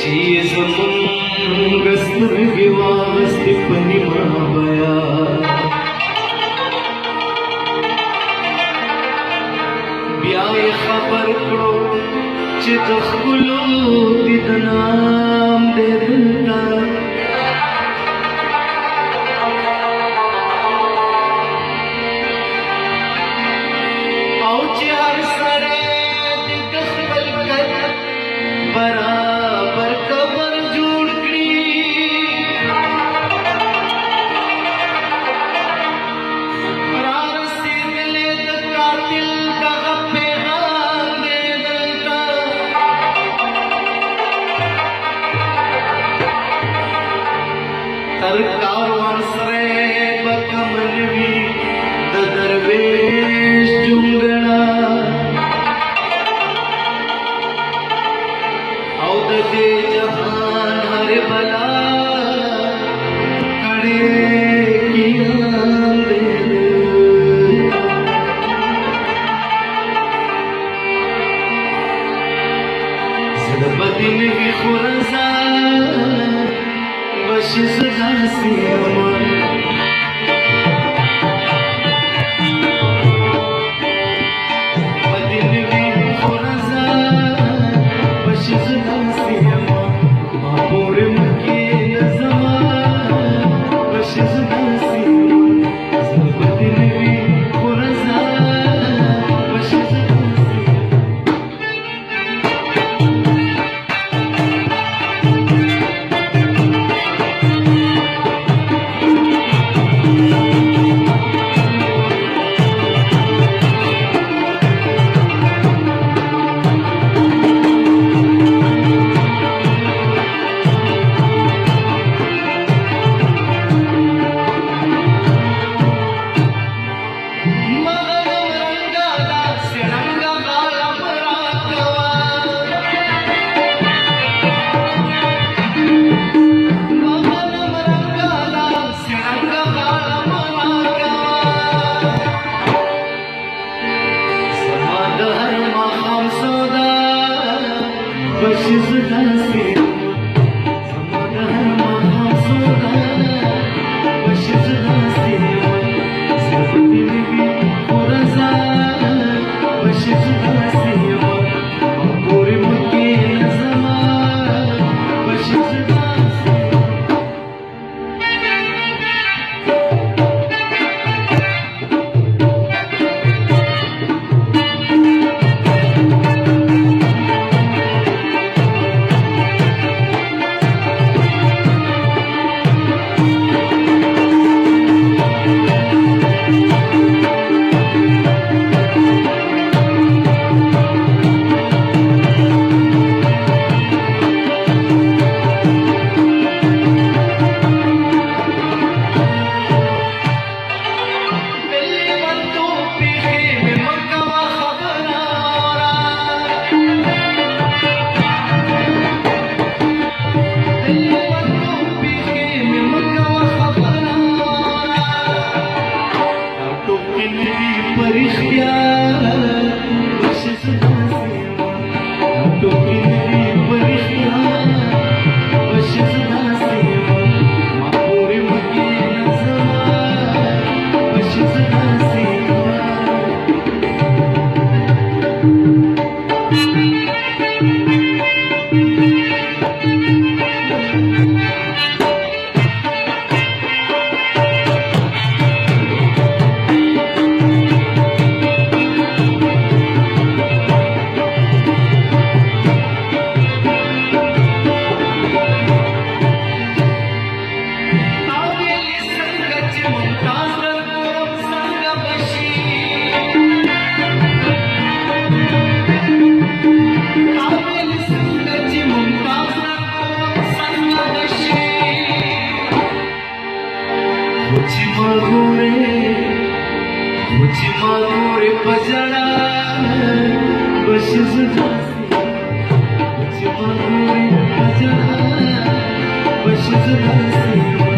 زمون سترګې واغستې په نیمه بیا بیا یې خبر کړو چې د ښکلو دي د نام دی دلته او چې هر سړی دې د خپل قد برابر قبر جوړ کړي را رسېدلې د قاتل دغه پیغام دی دلته تر کاروان سره به کم نه وي د درویش جونګړه او د دې جهان هر بلا کړي کیان دې زړه بدین وی خورزا بش زدا سیما بدین وی خورزا بش زدا سیما پور مکی نظما بش زدا سیما بدین وی خورزا بش زدا पजड़ा बश जुदा पजड़ा बश जुदा